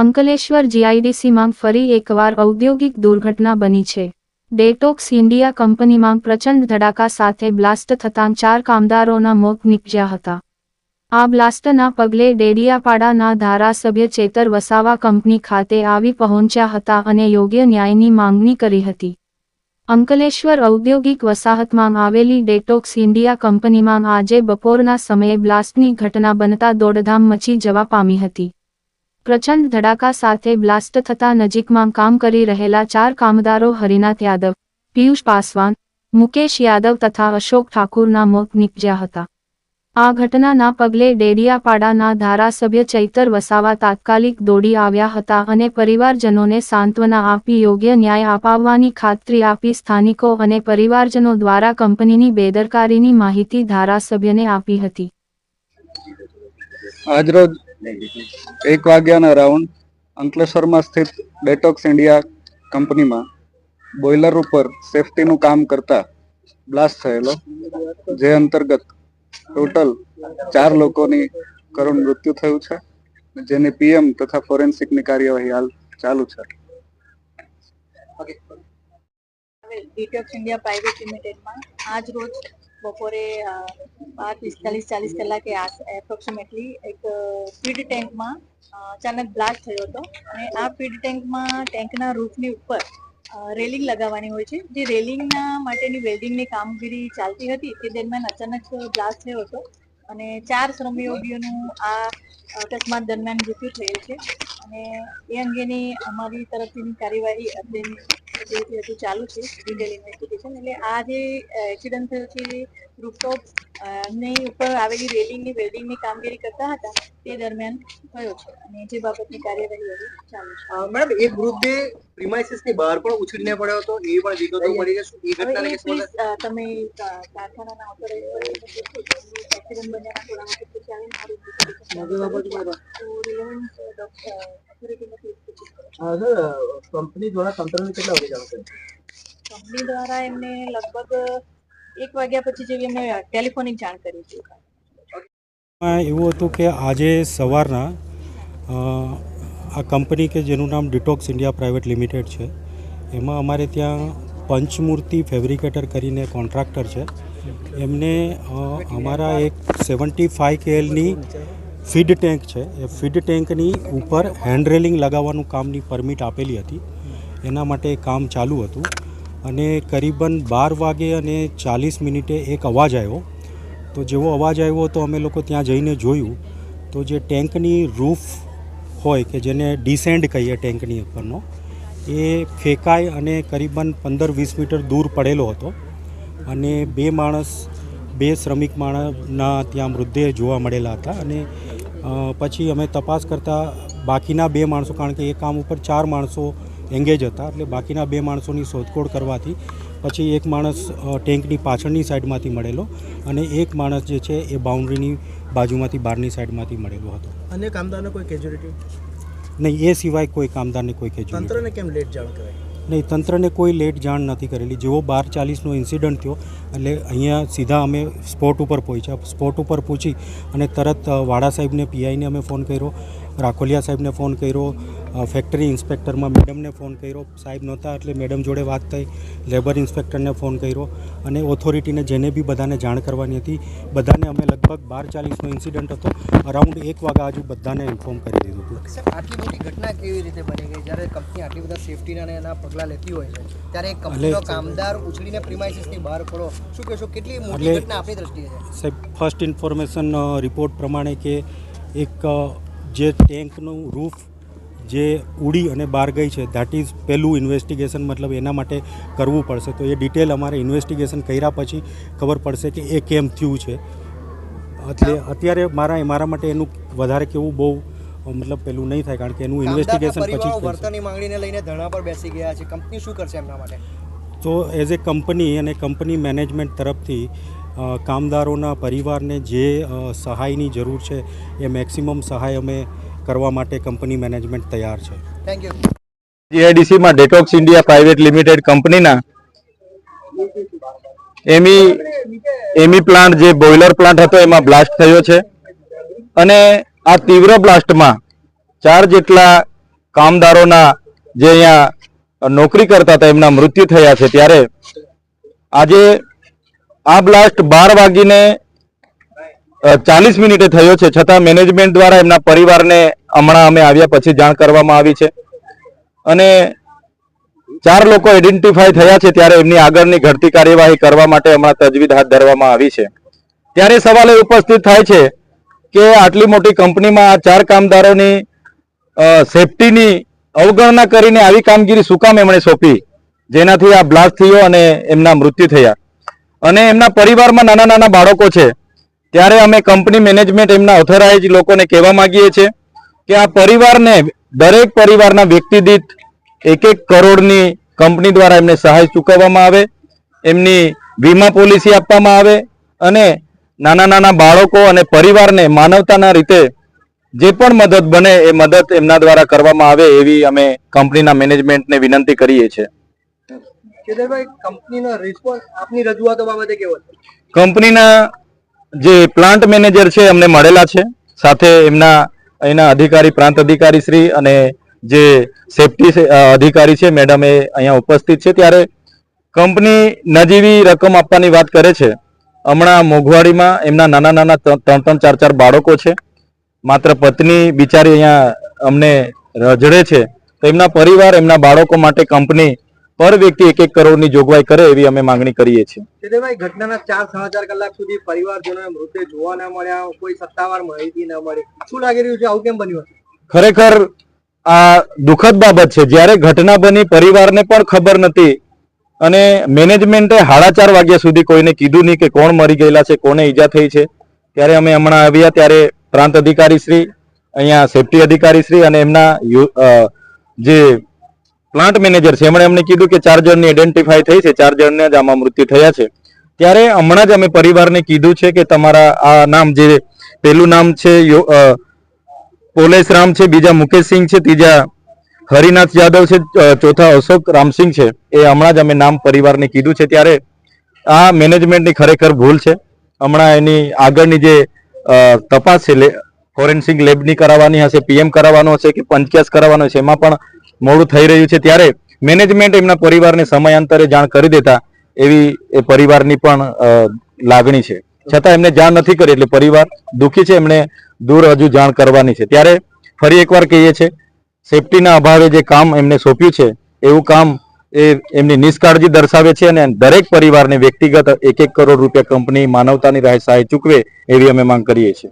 અંકલેશ્વર જીઆઈડીસીમાં ફરી એકવાર ઔદ્યોગિક દુર્ઘટના બની છે। ડેટોક્સ ઇન્ડિયા કંપનીમાં પ્રચંડ ધડાકા સાથે બ્લાસ્ટ થતાં 4 કામદારોના મોત નીપજ્યા હતા। આ બ્લાસ્ટના પગલે ડેડિયાપાડાના ધારાસભ્ય ચેતર વસાવા કંપની ખાતે આવી પહોંચ્યા હતા અને યોગ્ય ન્યાયની માંગણી કરી હતી। અંકલેશ્વર ઔદ્યોગિક વસાહતમાં આવેલી ડેટોક્સ ઇન્ડિયા કંપનીમાં આજે બપોરના સમયે બ્લાસ્ટની ઘટના બનતા દોડધામ મચી જવા પામી હતી। પ્રચંડ ધડાકા સાથે બ્લાસ્ટ થતાં નજીકમાં કામ કરી રહેલા 4 કામદારો હરિનાથ યાદવ, પિયુષ પાસવાન, મુકેશ યાદવ તથા અશોક ઠાકુરના મોત નીપજ્યા હતા। આ ઘટનાના પગલે ડેડિયાપાડાના ધારાસભ્ય ચૈતર વસાવા તાત્કાલિક દોડી આવ્યા હતા અને પરિવારજનોને સાંત્વના આપી યોગ્ય ન્યાય અપાવવાની ખાતરી આપી। સ્થાનિકો અને પરિવારજનો દ્વારા કંપનીની બેદરકારીની માહિતી ધારાસભ્યને આપી હતી। આજરોજ 1 વાગ્યાના રાઉન્ડ અંકલેશ્વરમાં સ્થિત ડેટોક્સ ઇન્ડિયા કંપનીમાં બોઇલર ઉપર સેફટીનું કામ કરતા બ્લાસ્ટ થયેલો, જે અંતર્ગત ટોટલ 4 લોકોની કરુણ મૃત્યુ થયું છે, જેની પીએમ તથા ફોરેન્સિકની કાર્યવાહી હાલ ચાલુ છે। ડેટોક્સ ઇન્ડિયા પ્રાઇવેટ લિમિટેડમાં આજ રોજ બપોરે 12:45-40 કલાકે એપ્રોક્સિમેટલી એક ફીડ ટેન્કમાં અચાનક બ્લાસ્ટ થયો હતો અને આ ફીડ ટેન્કમાં ટેન્કના રૂફની ઉપર રેલિંગ લગાવવાની હોય છે। જે રેલિંગના માટેની વેલ્ડિંગની કામગીરી ચાલતી હતી તે દરમિયાન અચાનક બ્લાસ્ટ થયો હતો અને 4 શ્રમયોગીઓનું આ અકસ્માત દરમિયાન મૃત્યુ થયેલ છે અને એ અંગેની અમારી તરફથી કાર્યવાહી અત્યારે હજુ ચાલુ છે, ડિટેલ ઇન્વેસ્ટિગેશન। એટલે આ જે એક્સિડન્ટ થયો છે રૂફટોપ ની ઉપર આવેલી રેલિંગની વેલ્ડિંગની કામગીરી કરતા હતા તે દરમિયાન થયો છે અને જે બાબતની કાર્યવાહી હજુ ચાલુ છે। મેડમ, એક મૃતદેહ પ્રીમાઇસીસની બહાર પણ ઉછળીને પડ્યો હતો, એ પણ વિગતો મળી છે। એ ઘટનાને તમે કારખાનાના ઓપરેટર એક્સિડન્ટ બન્યાના થોડા વખત પછી કંપની દ્વારા તંત્રને કેટલા વાગે જાણ કરી? કંપની દ્વારા એમને લગભગ 1 વાગ્યા પછી જેવી એમને ટેલિફોનિક જાણ કરી હતી। એવું હતું કે આજે સવારના આ કંપની કે જેનું નામ ડેટોક્સ ઇન્ડિયા પ્રાઇવેટ લિમિટેડ છે, એમાં અમારે ત્યાં પંચમૂર્તિ ફેબ્રિકેટર કરીને કોન્ટ્રાક્ટર છે, એમને અમારા એક 75 KLની ફીડ ટેન્ક છે, એ ફીડ ટેન્કની ઉપર હેન્ડ રેલિંગ લગાવવાનું કામની પરમિટ આપેલી હતી, એના માટે કામ ચાલુ હતું અને કરીબન 12 વાગે અને 40 મિનિટે એક અવાજ આવ્યો। તો જેવો અવાજ આવ્યો તો અમે લોકો ત્યાં જઈને જોયું તો જે ટેન્કની રૂફ હોય કે જેને ડિસેન્ડ કહીએ ટેન્કની ઉપરનો, એ ફેંકાય અને કરીબન 15-20 મીટર દૂર પડેલો હતો અને 2 શ્રમિક માણસના ત્યાં મૃતદેહ જોવા મળેલા હતા અને પછી અમે તપાસ કરતાં બાકીના 2 માણસો, કારણ કે એ કામ ઉપર 4 માણસો એંગેજ હતા, એટલે બાકીના 2 માણસોની શોધખોળ કરવાથી પછી એક માણસ ટેન્કની પાછળની સાઈડમાંથી મળેલો અને એક માણસ જે છે એ બાઉન્ડ્રીની બાજુમાંથી બહારની સાઈડમાંથી મળેલો હતો। અન્ય કામદારને કોઈ કેજ્યુઅલિટી નહીં, એ સિવાય કોઈ કામદારને કોઈ કેજ્યુઅલિટી તંત્રને કેમ લેટ જાણ કરાય? નહીં, તંત્રને કોઈ લેટ જાણ નથી કરેલી। જેવો 12:40નો ઇન્સિડન્ટ થયો એટલે અહીંયા સીધા અમે સ્પોટ ઉપર પહોંચ્યા। સ્પોટ ઉપર પહોંચી અને તરત વાડા સાહેબને પીઆઈને અમે ફોન કર્યો, રાખોલિયા સાહેબને ફોન કર્યો, ફેક્ટરી ઇન્સ્પેક્ટરમાં મેડમને ફોન કર્યો, સાહેબ નહોતા એટલે મેડમ જોડે વાત થઈ, લેબર ઇન્સ્પેક્ટરને ફોન કર્યો અને ઓથોરિટીને જેને બી બધાને જાણ કરવાની હતી બધાને અમે લગભગ 12:40નો ઇન્સિડન્ટ હતો, અરાઉન્ડ 1 વાગ્યા આજુ બધાને ઇન્ફોર્મ કરી દીધું હતું। સાહેબ, આટલી મોટી ઘટના કેવી રીતે બની ગઈ? જ્યારે કંપની આટલી બધા સેફટીના અને એના પગલાં લેતી હોય છે ત્યારે એક કંપનીનો કામદાર ઉછળીને પ્રીમાઇસીસની બહાર પડો, શું કહેશો, કેટલી મોટી ઘટના આપણી દ્રષ્ટિએ છે? સાહેબ, ફર્સ્ટ ઇન્ફોર્મેશન રિપોર્ટ પ્રમાણે કે એક જે ટેન્કનું રૂફ જે ઉડી અને બહાર ગઈ છે, દેટ ઇઝ પહેલું ઇન્વેસ્ટિગેશન, મતલબ એના માટે કરવું પડશે, તો એ ડિટેલ અમારે ઇન્વેસ્ટિગેશન કર્યા પછી ખબર પડશે કે એ કેમ થયું છે। એટલે અત્યારે મારા માટે એનું વધારે કેવું બહુ મતલબ પેલું નહીં થાય, કારણ કે એનું ઇન્વેસ્ટિગેશન પછી વર્તનની માંગણીને લઈને ધરણા પર બેસી ગયા છે, કંપની શું કરશે એમના માટે? તો એઝ એ કંપની અને કંપની મેનેજમેન્ટ તરફથી કામદારોના પરિવારને જે સહાયની જરૂર છે એ મેક્સિમમ સહાય અમે કરવા માટે કંપની મેનેજમેન્ટ તૈયાર છે। Thank you. જીઆઈડીસીમાં ડેટોક્સ ઇન્ડિયા પ્રાઇવેટ લિમિટેડ કંપનીના એમી પ્લાન્ટ, જે બોઇલર પ્લાન્ટ હતો, એમાં બ્લાસ્ટ થયો છે અને આ તીવ્ર બ્લાસ્ટમાં 4 જેટલા કામદારોના જે અહીંયા નોકરી કરતા હતા એમના મૃત્યુ થયા છે, ત્યારે આજે આ બ્લાસ્ટ 12:40 થયો છે, છતાં મેનેજમેન્ટ દ્વારા એમના પરિવારને હમણાં અમે આવ્યા પછી જાણ કરવામાં આવી છે અને 4 લોકો આઈડેન્ટિફાય થયા છે, ત્યારે એમની આગળની ઘટતી કાર્યવાહી કરવા માટે હમણાં તજવીજ હાથ ધરવામાં આવી છે. ત્યારે સવાલ એ ઉપસ્થિત થાય છે કે આટલી મોટી કંપનીમાં આ 4 કામદારોની સેફટીની અવગણના કરીને આવી કામગીરી શું કામ એમણે સોંપી, જેનાથી આ બ્લાસ્ટ થયો અને એમના મૃત્યુ થયા. અને એમના પરિવારમાં નાના નાના બાળકો છે, ત્યારે અમે કંપની મેનેજમેન્ટ એમના ઓથોરાઇઝ લોકોને કહેવા માંગીએ છીએ કે આ પરિવારને દરેક પરિવારના વ્યક્તિ દીઠ 1-1 કરોડની કંપની દ્વારા એમને સહાય ચૂકવવામાં આવે, એમની વીમા પોલિસી આપવામાં આવે અને નાના નાના બાળકો અને પરિવારને માનવતાના રીતે જે પણ મદદ બને એ મદદ એમના દ્વારા કરવામાં આવે એવી અમે કંપનીના મેનેજમેન્ટને વિનંતી કરીએ છીએ. કેતનભાઈ, કંપનીનો રિસ્પોન્સ આપની રજૂઆતો બાબતે કેવો છે? કંપનીના જે પ્લાન્ટ મેનેજર છે અમને મળેલા છે, સાથે અહીંના અધિકારી પ્રાંત અધિકારી શ્રી અને જે સેફટી અધિકારી છે મેડમ એ અહીંયા ઉપસ્થિત છે. ત્યારે કંપની નજીવી રકમ આપવાની વાત કરે છે. હમણાં મોંઘવારીમાં એમના નાના નાના 3-3, 4-4 બાળકો છે, માત્ર પત્ની બિચારી અહીંયા અમને રજડે છે, તો એમના પરિવાર એમના બાળકો માટે કંપની પર વ્યક્તિ 1-1 કરોડની જોગવાઈ કરે એવી અમે માંગણી કરીએ છીએ. કેતનભાઈ, ઘટનાના 4-4.5 કલાક સુધી પરિવારજનોએ મૃતદેહ જોવા ન મળ્યા, કોઈ સત્તાવાર માહિતી ન મળી, શું લાગી રહ્યું છે, આવું કેમ બન્યું હતું? ખરેખર આ દુઃખદ બાબત છે. જ્યારે ઘટના બની પરિવારને પણ ખબર નથી અને મેનેજમેન્ટે 4:30 વાગ્યા સુધી કોઈને કીધું નહીં કે કોણ મરી ગયેલા છે, કોને ઈજા થઈ છે. ત્યારે અમે હમણાં આવ્યા ત્યારે પ્રાંત અધિકારી શ્રી, અહીંયા સેફટી અધિકારી શ્રી અને એમના જે પ્લાન્ટ મેનેજર છે એમણે અમને કીધું કે 4 જણની આઈડેન્ટિફાઈ થઈ છે, 4 જણને જ આમાં મૃત્યુ થયા છે. ત્યારે હમણાં જ અમે પરિવારને કીધું છે કે તમારા આ નામ, જે પહેલું નામ છે પોલેશ રામ છે, બીજા મુકેશસિંહ છે, ત્રીજા હરિનાથ યાદવ છે, ચોથા અશોક રામસિંહ છે, એ હમણાં જ અમે નામ પરિવારને કીધું છે. ત્યારે આ મેનેજમેન્ટની ખરેખર ભૂલ છે. હમણાં એની આગળની જે તપાસ છે ફોરેન્સિક લેબની કરાવવાની હશે, પીએમ કરાવવાનો હશે કે પંચકેસ કરાવવાનો હશે, એમાં પણ મોડું થઈ રહ્યું છે. ત્યારે મેનેજમેન્ટ એમના પરિવારને સમયાંતરે જાણ કરી દેતા એવી એ પરિવારની પણ લાગણી છે, છતાં એમને જાણ નથી કરી એટલે પરિવાર દુઃખી છે. એમને દૂર હજુ જાણ કરવાની છે. ત્યારે ફરી એકવાર કહીએ છીએ, સેફટીના અભાવે જે કામ એમને સોંપ્યું છે એવું કામ એ એમની નિષ્કાળજી દર્શાવે છે અને દરેક પરિવારને વ્યક્તિગત 1-1 કરોડ રૂપિયા કંપની માનવતાની રાહે સહાય ચૂકવે એવી અમે માંગ કરીએ છીએ.